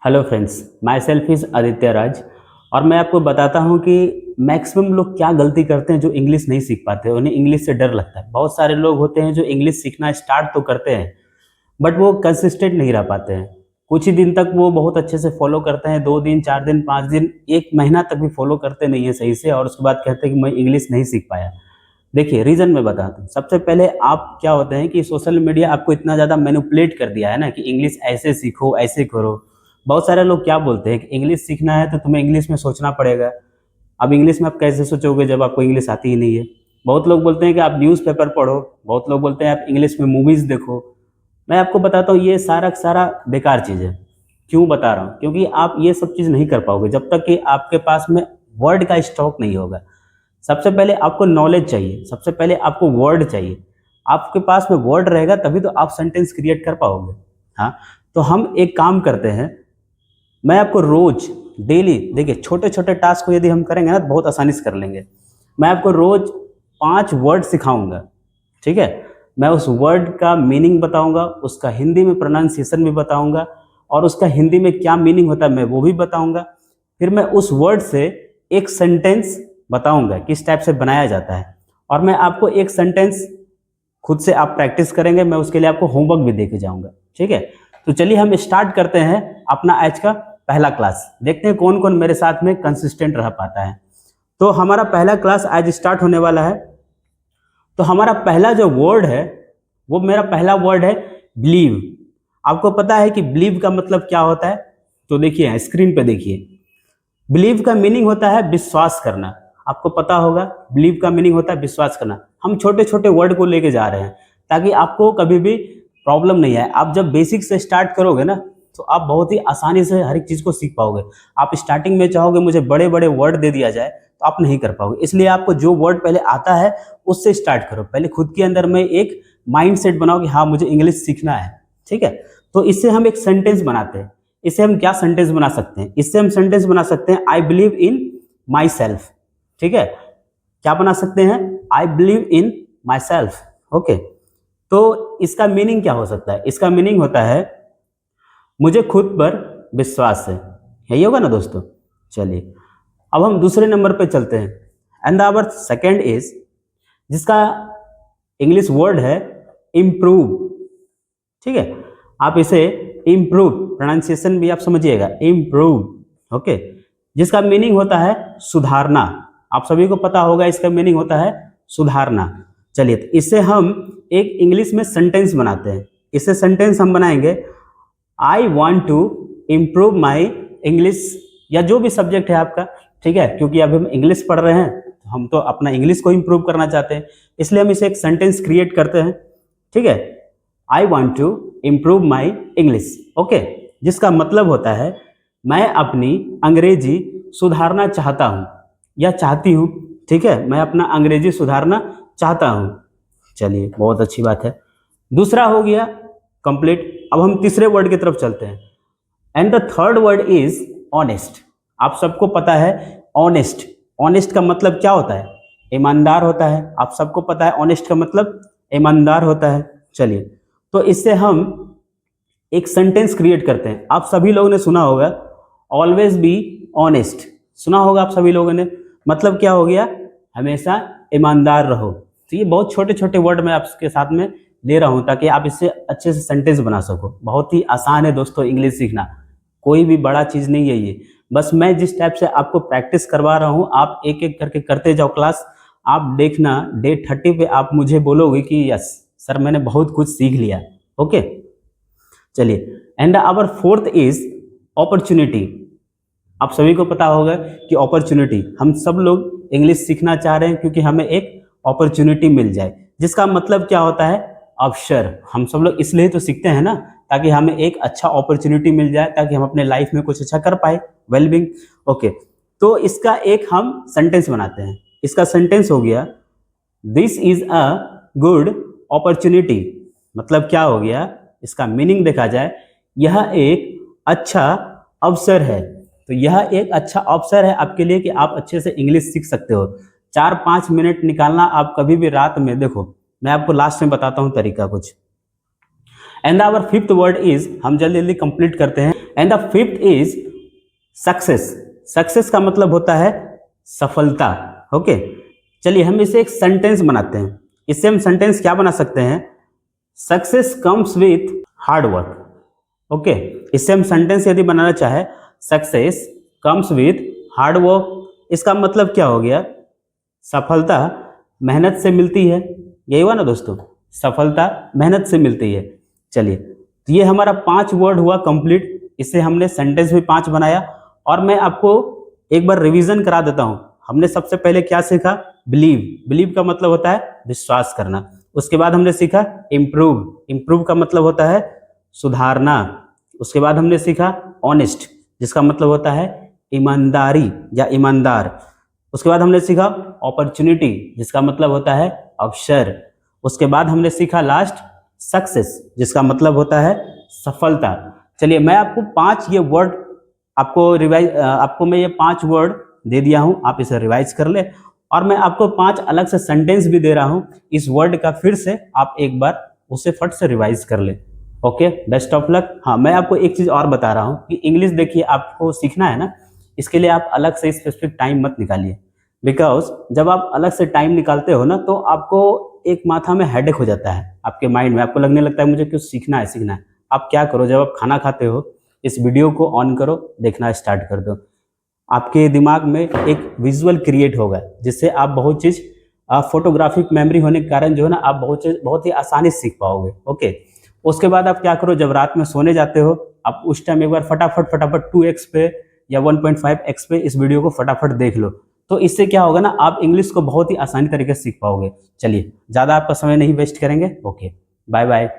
Hello friends, my self is Aditya Raj. और मैं आपको बताता हूँ कि मैक्सिमम लोग क्या गलती करते हैं जो इंग्लिश नहीं सीख पाते। उन्हें इंग्लिश से डर लगता है। बहुत सारे लोग होते हैं जो इंग्लिश सीखना स्टार्ट तो करते हैं बट वो कंसिस्टेंट नहीं रह पाते हैं। कुछ ही दिन तक वो बहुत अच्छे से फॉलो करते हैं, 2 दिन 4 दिन 5 दिन 1 महीना तक भी फॉलो करते नहीं है सही से, और उसके बाद कहते हैं कि मैं इंग्लिश नहीं सीख पाया। देखिए रीज़न मैं बताता हूँ। सबसे पहले आप क्या होते हैं कि सोशल मीडिया आपको इतना ज़्यादा मैनिपुलेट कर दिया है ना कि इंग्लिश ऐसे सीखो, ऐसे करो। बहुत सारे लोग क्या बोलते हैं कि इंग्लिश सीखना है तो तुम्हें इंग्लिश में सोचना पड़ेगा। अब इंग्लिश में आप कैसे सोचोगे जब आपको इंग्लिश आती ही नहीं है। बहुत लोग बोलते हैं कि आप न्यूज़पेपर पढ़ो, बहुत लोग बोलते हैं आप इंग्लिश में मूवीज़ देखो। मैं आपको बताता हूँ ये सारा का सारा बेकार चीज़ है। क्यों बता रहा हूँ? क्योंकि आप ये सब चीज़ नहीं कर पाओगे जब तक कि आपके पास में वर्ड का स्टॉक नहीं होगा। सबसे पहले आपको नॉलेज चाहिए, सबसे पहले आपको वर्ड चाहिए। आपके पास में वर्ड रहेगा तभी तो आप सेंटेंस क्रिएट कर पाओगे। हाँ, तो हम एक काम करते हैं। मैं आपको रोज डेली देखिए छोटे छोटे टास्क को यदि हम करेंगे ना तो बहुत आसानी से कर लेंगे। मैं आपको रोज 5 वर्ड सिखाऊंगा, ठीक है। मैं उस वर्ड का मीनिंग बताऊंगा, उसका हिंदी में प्रोनाउंसिएशन भी बताऊंगा, और उसका हिंदी में क्या मीनिंग होता है मैं वो भी बताऊंगा। फिर मैं उस वर्ड से एक सेंटेंस बताऊंगा किस टाइप से बनाया जाता है, और मैं आपको एक सेंटेंस खुद से आप प्रैक्टिस करेंगे। मैं उसके लिए आपको होमवर्क भी दे के जाऊंगा, ठीक है। तो चलिए हम स्टार्ट करते हैं अपना आज का पहला क्लास। देखते हैं कौन कौन मेरे साथ में कंसिस्टेंट रह पाता है। तो हमारा पहला क्लास आज स्टार्ट होने वाला है। तो हमारा पहला जो वर्ड है वो मेरा पहला वर्ड है बिलीव। आपको पता है कि बिलीव का मतलब क्या होता है? तो देखिए स्क्रीन पे देखिए। बिलीव का मीनिंग होता है विश्वास करना। आपको पता होगा बिलीव का मीनिंग होता है विश्वास करना। हम छोटे छोटे वर्ड को लेके जा रहे हैं ताकि आपको कभी भी प्रॉब्लम नहीं आए। आप जब बेसिक से स्टार्ट करोगे ना तो आप बहुत ही आसानी से हर एक चीज़ को सीख पाओगे। आप स्टार्टिंग में चाहोगे मुझे बड़े बड़े वर्ड दे दिया जाए तो आप नहीं कर पाओगे। इसलिए आपको जो वर्ड पहले आता है उससे स्टार्ट करो। पहले खुद के अंदर में एक माइंड सेट बनाओ कि हाँ मुझे इंग्लिश सीखना है, ठीक है। तो इससे हम एक सेंटेंस बनाते हैं। इससे हम क्या सेंटेंस बना सकते हैं? इससे हम सेंटेंस बना सकते हैं I believe in my self, ठीक है। क्या बना सकते हैं? I believe in my self, okay. तो इसका मीनिंग क्या हो सकता है? इसका मीनिंग होता है मुझे खुद पर विश्वास है। यही होगा ना दोस्तों। चलिए अब हम दूसरे नंबर पे चलते हैं। एंड आवर सेकेंड इज, जिसका इंग्लिश वर्ड है इम्प्रूव, ठीक है। आप इसे इम्प्रूव, प्रोनाउंसिएशन भी आप समझिएगा, इम्प्रूव, ओके। जिसका मीनिंग होता है सुधारना। आप सभी को पता होगा इसका मीनिंग होता है सुधारना। चलिए तो इससे हम एक इंग्लिश में सेंटेंस बनाते हैं। इससे सेंटेंस हम बनाएंगे I want to improve my English, या जो भी सब्जेक्ट है आपका, ठीक है। क्योंकि अभी हम इंग्लिश पढ़ रहे हैं तो हम तो अपना इंग्लिश को इम्प्रूव करना चाहते हैं, इसलिए हम इसे एक सेंटेंस क्रिएट करते हैं, ठीक है। I want to improve my English, okay. जिसका मतलब होता है मैं अपनी अंग्रेजी सुधारना चाहता हूँ या चाहती हूँ, ठीक है। मैं अपना अंग्रेजी सुधारना चाहता हूँ। चलिए बहुत अच्छी बात है। दूसरा हो गया कंप्लीट। अब हम तीसरे वर्ड की तरफ चलते हैं। And the third word is honest. आप सबको पता है ऑनेस्ट, ऑनेस्ट का मतलब क्या होता है? ईमानदार होता है। आप सबको पता है ऑनेस्ट का मतलब ईमानदार होता है। चलिए तो इससे हम एक सेंटेंस क्रिएट करते हैं। आप सभी लोगों ने सुना होगा ऑलवेज बी ऑनेस्ट, सुना होगा आप सभी लोगों ने। मतलब क्या हो गया? हमेशा ईमानदार रहो। तो ये बहुत छोटे छोटे वर्ड मैं आपके साथ में ले रहा हूं ताकि आप इससे अच्छे से सेंटेंस बना सको। बहुत ही आसान है दोस्तों इंग्लिश सीखना, कोई भी बड़ा चीज़ नहीं है ये। बस मैं जिस टाइप से आपको प्रैक्टिस करवा रहा हूँ आप एक एक करके करते जाओ क्लास। आप देखना डे 30 पे आप मुझे बोलोगे कि यस सर मैंने बहुत कुछ सीख लिया, ओके। चलिए and our fourth is opportunity. आप सभी को पता होगा कि अपॉर्चुनिटी, हम सब लोग इंग्लिश सीखना चाह रहे हैं क्योंकि हमें एक अपॉर्चुनिटी मिल जाए, जिसका मतलब क्या होता है? अवसर। हम सब लोग इसलिए तो सीखते हैं ना ताकि हमें एक अच्छा अपॉर्चुनिटी मिल जाए, ताकि हम अपने लाइफ में कुछ अच्छा कर पाए, वेलबींग, ओके। तो इसका एक हम सेंटेंस बनाते हैं। इसका सेंटेंस हो गया this is a good opportunity. मतलब क्या हो गया? इसका मीनिंग देखा जाए यह एक अच्छा अवसर है। तो यह एक अच्छा अवसर है आपके लिए कि आप अच्छे से इंग्लिश सीख सकते हो। 4-5 मिनट निकालना आप कभी भी रात में, देखो मैं आपको लास्ट में बताता हूँ तरीका कुछ। And our fifth word is, हम जल्दी जल्दी कंप्लीट करते हैं। And the fifth is success. Success का मतलब होता है सफलता। ओके, चलिए हम इसे एक सेंटेंस बनाते हैं। इससे हम सेंटेंस क्या बना सकते हैं? Success comes with hard work. Okay, इससे हम सेंटेंस यदि बनाना चाहे, success comes with hard work, इसका मतलब क्या हो गया? सफलता मेहनत से मिलती है। यही हुआ ना दोस्तों, सफलता मेहनत से मिलती है। चलिए, तो ये हमारा 5 वर्ड हुआ कंप्लीट। इससे हमने सेंटेंस भी 5 बनाया। और मैं आपको एक बार रिवीजन करा देता हूं। हमने सबसे पहले क्या सीखा? बिलीव। बिलीव का मतलब होता है विश्वास करना। उसके बाद हमने सीखा इम्प्रूव। इम्प्रूव का मतलब होता है सुधारना। उसके बाद हमने सीखा ऑनेस्ट, जिसका मतलब होता है ईमानदारी या ईमानदार। उसके बाद हमने सीखा अपॉर्चुनिटी, जिसका मतलब होता है अवसर। उसके बाद हमने सीखा लास्ट सक्सेस, जिसका मतलब होता है सफलता। चलिए, मैं आपको 5 ये वर्ड आपको मैं ये 5 वर्ड दे दिया हूं, आप इसे रिवाइज कर ले। और मैं आपको 5 अलग से सेंटेंस भी दे रहा हूं इस वर्ड का, फिर से आप एक बार उसे फट से रिवाइज कर ले। Okay, best of luck. हाँ, मैं आपको एक चीज और बता रहा हूं कि इंग्लिश देखिए आपको सीखना है ना, इसके लिए आप अलग से स्पेसिफिक टाइम मत निकालिए। बिकॉज जब आप अलग से टाइम निकालते हो ना, तो आपको एक माथा में हेडेक हो जाता है, आपके माइंड में आपको लगने लगता है मुझे कुछ सीखना है सीखना है। आप क्या करो, जब आप खाना खाते हो इस वीडियो को ऑन करो, देखना स्टार्ट कर दो। आपके दिमाग में एक विजुअल क्रिएट होगा, जिससे आप बहुत चीज़, फोटोग्राफिक मेमोरी होने के कारण जो है ना, आप बहुत ही आसानी से सीख पाओगे। ओके, उसके बाद आप क्या करो, जब रात में सोने जाते हो, आप उस टाइम एक बार फटाफट 2x पे या 1.5x पे इस वीडियो को फटाफट देख लो। तो इससे क्या होगा ना, आप इंग्लिश को बहुत ही आसानी तरीके से सीख पाओगे। चलिए, ज़्यादा आपका समय नहीं वेस्ट करेंगे। Okay, bye bye.